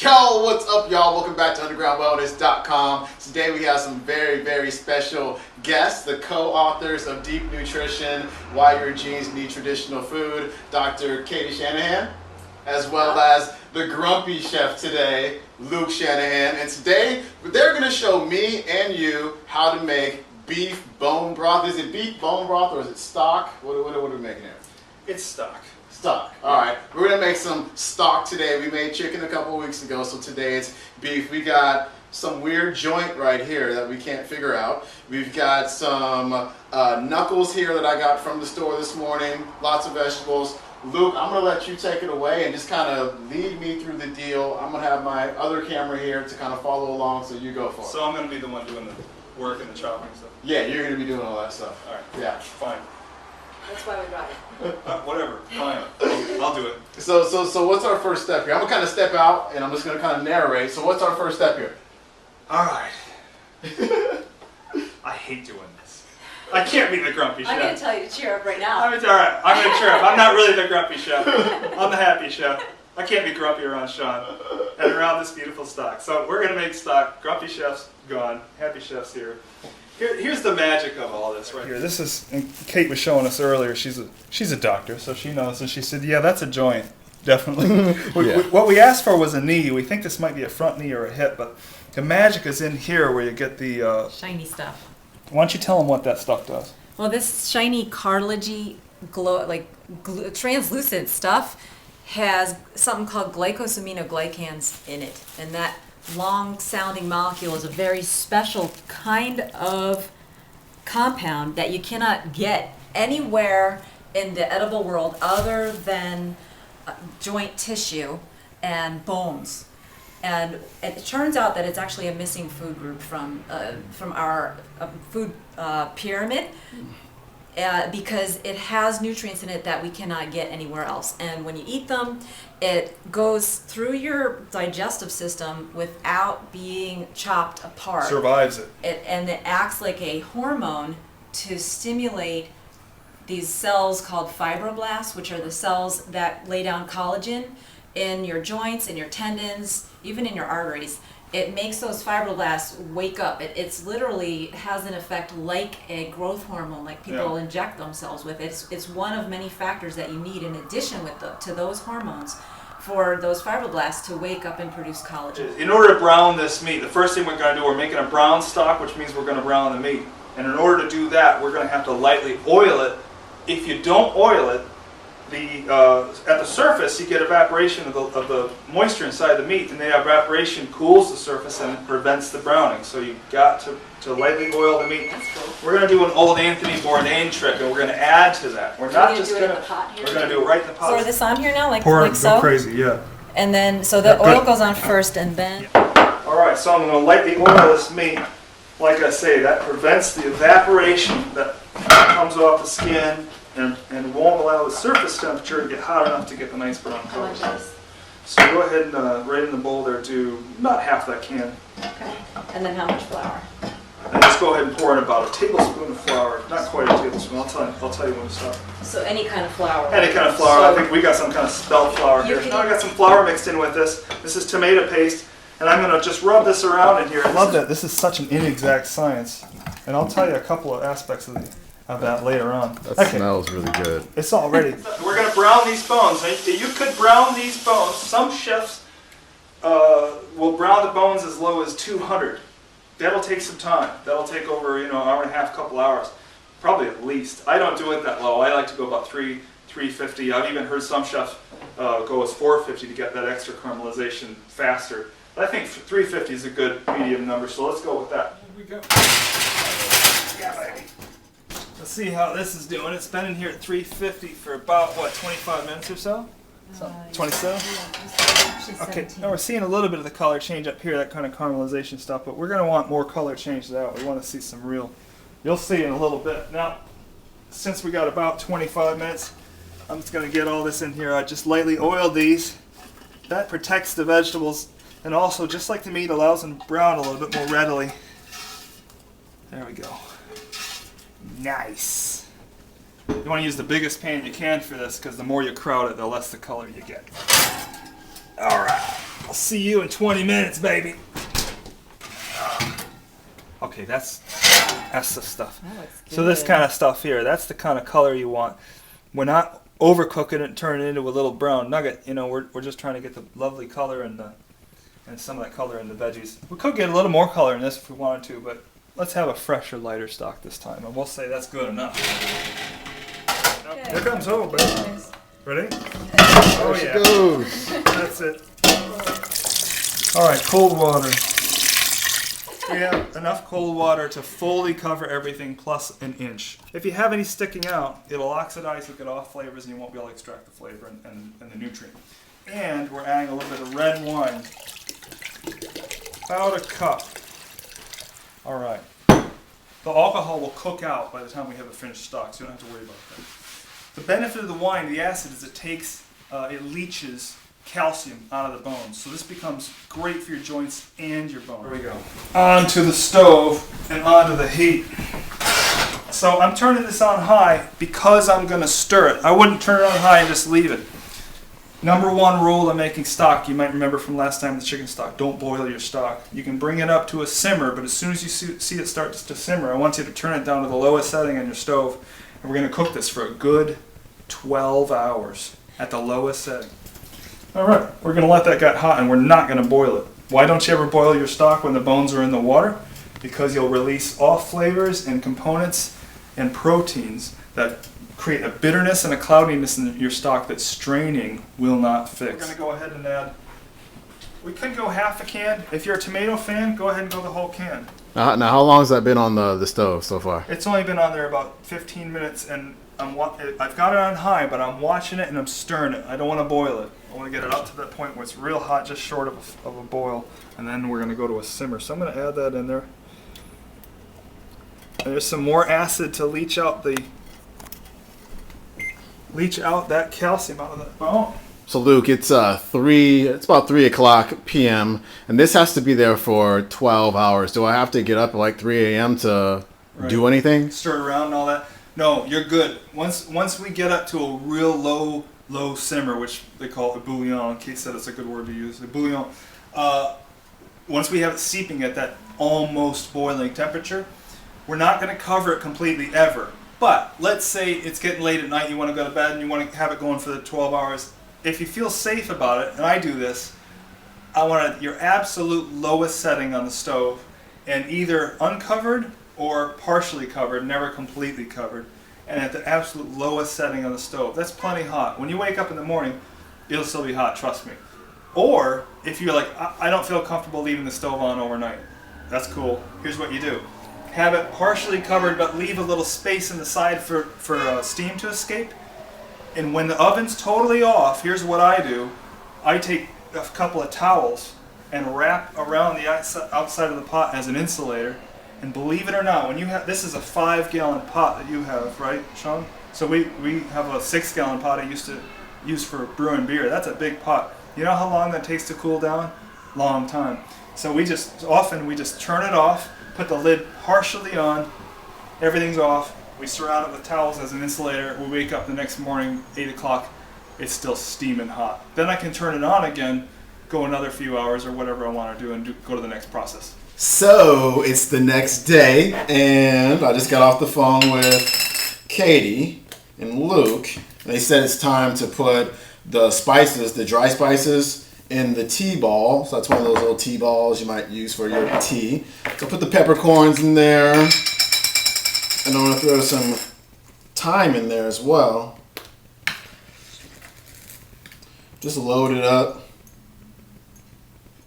Yo, what's up, y'all? Welcome back to undergroundwellness.com. Today we have some very, very special guests, the co-authors of Deep Nutrition, Why Your Genes Need Traditional Food, Dr. Cate and Shanahan, as well as the grumpy chef today, Luke Shanahan. And today they're going to show me and you how to make beef bone broth. Is it beef bone broth or is it stock? What are we making here? It's stock. Stock. All right, we're gonna make some stock today. We made chicken a couple weeks ago, so today it's beef. We got some weird joint right here that we can't figure out. We've got some knuckles here that I got from the store this morning. Lots of vegetables. Luke, I'm gonna let you take it away and just kind of lead me through the deal. I'm gonna have my other camera here to kind of follow along, so you go for it. So I'm gonna be the one doing the work and the chopping stuff. Yeah, you're gonna be doing all that stuff. All right. Yeah. Fine. That's why we brought it. Whatever. Fine. I'll do it. So what's our first step here? I'm gonna kind of step out and I'm just gonna kind of narrate. So what's our first step here? All right. I hate doing this. I can't be the grumpy chef. I'm going to tell you to cheer up right now. All right. I'm going to cheer up. I'm not really the grumpy chef. I'm the happy chef. I can't be grumpy around Sean and around this beautiful stock. So we're going to make stock. Grumpy chef's gone. Happy chef's here. Here's the magic of all this right here. This is, and Cate was showing us earlier, she's a doctor, so she knows, and she said, yeah, that's a joint, definitely. What we asked for was a knee. We think this might be a front knee or a hip, but the magic is in here where you get the... shiny stuff. Why don't you tell them what that stuff does? Well, this shiny, cartilagey, translucent stuff has something called glycosaminoglycans in it, and that long-sounding molecule is a very special kind of compound that you cannot get anywhere in the edible world other than joint tissue and bones. And it turns out that it's actually a missing food group from our food pyramid. Because it has nutrients in it that we cannot get anywhere else. And when you eat them, it goes through your digestive system without being chopped apart. Survives it. And it acts like a hormone to stimulate these cells called fibroblasts, which are the cells that lay down collagen in your joints, in your tendons, even in your arteries. It makes those fibroblasts wake up. It's literally has an effect like a growth hormone, like people inject themselves with. It's one of many factors that you need in addition to those hormones for those fibroblasts to wake up and produce collagen. In order to brown this meat, the first thing we're going to do, we're making a brown stock, which means we're going to brown the meat. And in order to do that, we're going to have to lightly oil it. If you don't oil it, at the surface you get evaporation of the moisture inside the meat, and the evaporation cools the surface and prevents the browning. So you've got to lightly oil the meat. We're going to do an old Anthony Bourdain trick, and we're going to add to that. We're not just going to. We're going to do it right in the pot. So is this on here now, like Pour it, so? Go crazy, yeah. And then so the oil goes on first, and then. Yeah. All right, so I'm going to lightly oil this meat. Like I say, that prevents the evaporation that comes off the skin. And won't allow the surface temperature to get hot enough to get the nice brown color. So go ahead and right in the bowl there, do about half that can. Okay. And then how much flour? And just go ahead and pour in about a tablespoon of flour. Not quite a tablespoon. I'll tell you when to stop. So any kind of flour. Any kind of flour. So I think we got some kind of spelt flour here. Now I got some flour mixed in with this. This is tomato paste, and I'm going to just rub this around in here. I love that. This is such an inexact science, and I'll tell you a couple of aspects of that later on. That smells really good. It's all ready. We're going to brown these bones. You could brown these bones. Some chefs will brown the bones as low as 200. That'll take some time. That'll take over hour and a half, couple hours, probably at least. I don't do it that low. I like to go about 350. I've even heard some chefs go as 450 to get that extra caramelization faster. But I think 350 is a good medium number. So let's go with that. Here we go. Yeah, baby. Let's see how this is doing. It's been in here at 350 for about, 25 minutes or so? 27? Yeah, okay, now we're seeing a little bit of the color change up here, that kind of caramelization stuff, but we're going to want more color changed out. We want to see some real, you'll see in a little bit. Now, since we got about 25 minutes, I'm just going to get all this in here. I just lightly oiled these. That protects the vegetables, and also, just like the meat, allows them to brown a little bit more readily. There we go. Nice. You want to use the biggest pan you can for this, because the more you crowd it, the less the color you get. Alright. See you in 20 minutes, baby. Okay, that's the stuff. That looks So this good. kind of stuff here, that's the kind of color you want. We're not overcooking it and turning it into a little brown nugget. You know, we're just trying to get the lovely color and some of that color in the veggies. We could get a little more color in this if we wanted to, but let's have a fresher, lighter stock this time, and we'll say that's good enough. Okay. Here comes home, baby. Ready? Oh There she yeah, goes. that's it. All right, cold water. We have enough cold water to fully cover everything plus an inch. If you have any sticking out, it'll oxidize, you'll get off flavors, and you won't be able to extract the flavor and the nutrient. And we're adding a little bit of red wine. About a cup. All right. The alcohol will cook out by the time we have a finished stock, so you don't have to worry about that. The benefit of the wine, the acid, is it leaches calcium out of the bones. So this becomes great for your joints and your bones. There we go. Onto the stove and onto the heat. So I'm turning this on high because I'm going to stir it. I wouldn't turn it on high and just leave it. Number one rule of making stock, you might remember from last time, the chicken stock, don't boil your stock. You can bring it up to a simmer, but as soon as you see it start to simmer, I want you to turn it down to the lowest setting on your stove, and we're going to cook this for a good 12 hours at the lowest setting. All right, we're going to let that get hot, and we're not going to boil it. Why don't you ever boil your stock when the bones are in the water? Because you'll release off flavors and components and proteins that create a bitterness and a cloudiness in your stock that straining will not fix. We're going to go ahead and add, we could go half a can. If you're a tomato fan, go ahead and go the whole can. Now, how long has that been on the stove so far? It's only been on there about 15 minutes, and I've got it on high, but I'm watching it and I'm stirring it. I don't want to boil it. I want to get it up to that point where it's real hot, just short of a boil, and then we're going to go to a simmer. So I'm going to add that in there. And there's some more acid to leach out that calcium out of that bone. So Luke, it's about 3 o'clock p.m. and this has to be there for 12 hours. Do I have to get up at like 3 a.m. to do anything? Stir it around and all that. No, you're good. Once we get up to a real low simmer, which they call it bouillon, Cate said it's a good word to use, the bouillon. Once we have it seeping at that almost boiling temperature, we're not going to cover it completely ever. But let's say it's getting late at night, you want to go to bed and you want to have it going for the 12 hours. If you feel safe about it, and I do this, I want your absolute lowest setting on the stove, and either uncovered or partially covered, never completely covered, and at the absolute lowest setting on the stove. That's plenty hot. When you wake up in the morning, it'll still be hot, trust me. Or if you're like, I don't feel comfortable leaving the stove on overnight, that's cool. Here's what you do. Have it partially covered, but leave a little space in the side for steam to escape. And when the oven's totally off, here's what I do. I take a couple of towels and wrap around the outside of the pot as an insulator. And believe it or not, when you have, this is a 5-gallon pot that you have, right, Sean? So we have a 6-gallon pot I used to use for brewing beer. That's a big pot. You know how long that takes to cool down? Long time. So we just turn it off, put the lid partially on, everything's off. We surround it with towels as an insulator. We wake up the next morning, 8 o'clock, it's still steaming hot. Then I can turn it on again, go another few hours or whatever I want to do, and go to the next process. So it's the next day, and I just got off the phone with Katie and Luke. They said it's time to put the spices, the dry spices, in the tea ball. So that's one of those little tea balls you might use for your tea. So put the peppercorns in there, and I'm gonna throw some thyme in there as well. Just load it up.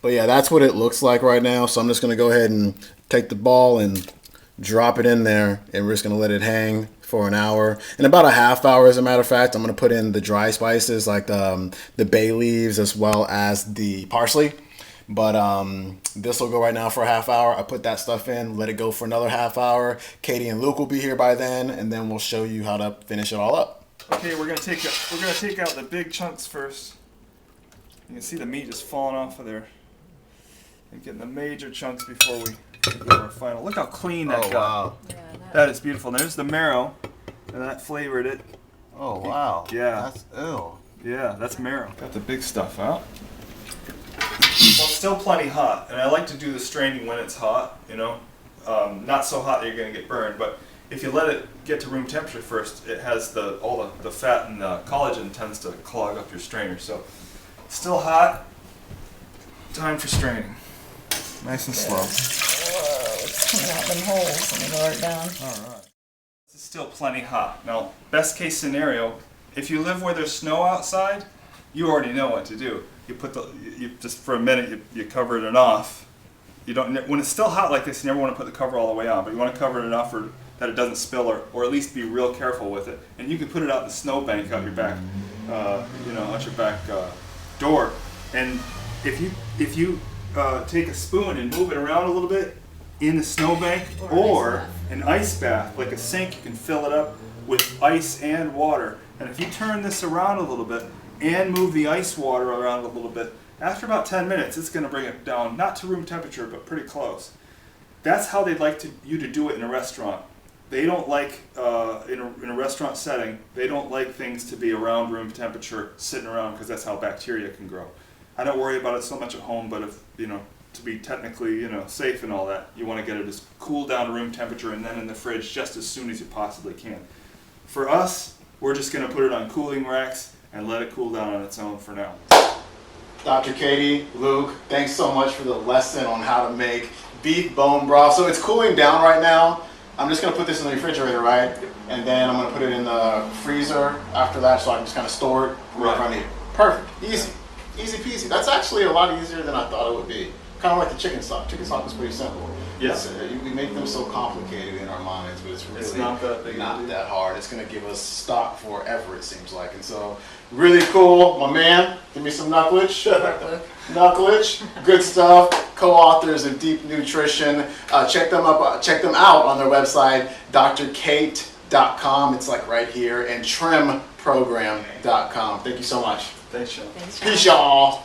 But yeah, that's what it looks like right now. So I'm just gonna go ahead and take the ball and drop it in there, and we're just gonna let it hang for an hour. In about a half hour, as a matter of fact, I'm gonna put in the dry spices like the bay leaves as well as the parsley. But this will go right now for a half hour. I put that stuff in, let it go for another half hour. Katie and Luke will be here by then, and then we'll show you how to finish it all up. Okay, we're gonna take out the big chunks first. You can see the meat just falling off of there. And getting the major chunks before we go our final. Look how clean that got. Wow. Yeah, That is beautiful. There's the marrow, and that flavored it. Oh wow. Yeah. That's ew. Yeah, that's marrow. Got the big stuff out. still plenty hot, and I like to do the straining when it's hot, you know, not so hot that you're going to get burned, but if you let it get to room temperature first, it has all the fat and the collagen tends to clog up your strainer. So still hot, time for straining. Nice and slow. Whoa, it's coming out them holes. Let me lower it down. All right. This is still plenty hot. Now, best case scenario, if you live where there's snow outside, you already know what to do. You put you just for a minute, you cover it enough. You don't, when it's still hot like this, you never want to put the cover all the way on, but you want to cover it enough that it doesn't spill, or at least be real careful with it. And you can put it out in the snowbank out your back, out your back door. And if you take a spoon and move it around a little bit in the snowbank or an ice bath, like a sink, you can fill it up with ice and water. And if you turn this around a little bit and move the ice water around a little bit, after about 10 minutes, it's going to bring it down, not to room temperature, but pretty close. That's how they'd like you to do it in a restaurant. They don't like, in a restaurant setting, they don't like things to be around room temperature, sitting around, because that's how bacteria can grow. I don't worry about it so much at home, but if, to be technically, safe and all that, you want to get it as cool down to room temperature and then in the fridge just as soon as you possibly can. For us, we're just going to put it on cooling racks and let it cool down on its own for now. Dr. Cate, Luke, thanks so much for the lesson on how to make beef bone broth. So it's cooling down right now. I'm just going to put this in the refrigerator, right? And then I'm going to put it in the freezer after that so I can just kind of store it wherever I need it. Perfect. Easy. Easy peasy. That's actually a lot easier than I thought it would be. Kind of like the chicken stock. Chicken stock is pretty simple. Yes. We make them so complicated in our minds, but it's really not that big not that hard. It's going to give us stock forever, it seems like. And so, really cool. My man, give me some knuckleage. Knuckleage. Good stuff. Co-authors of Deep Nutrition. Check them out on their website, drcate.com. It's like right here, and trimprogram.com. Thank you so much. Thanks, Sean. Thanks, Peace, y'all.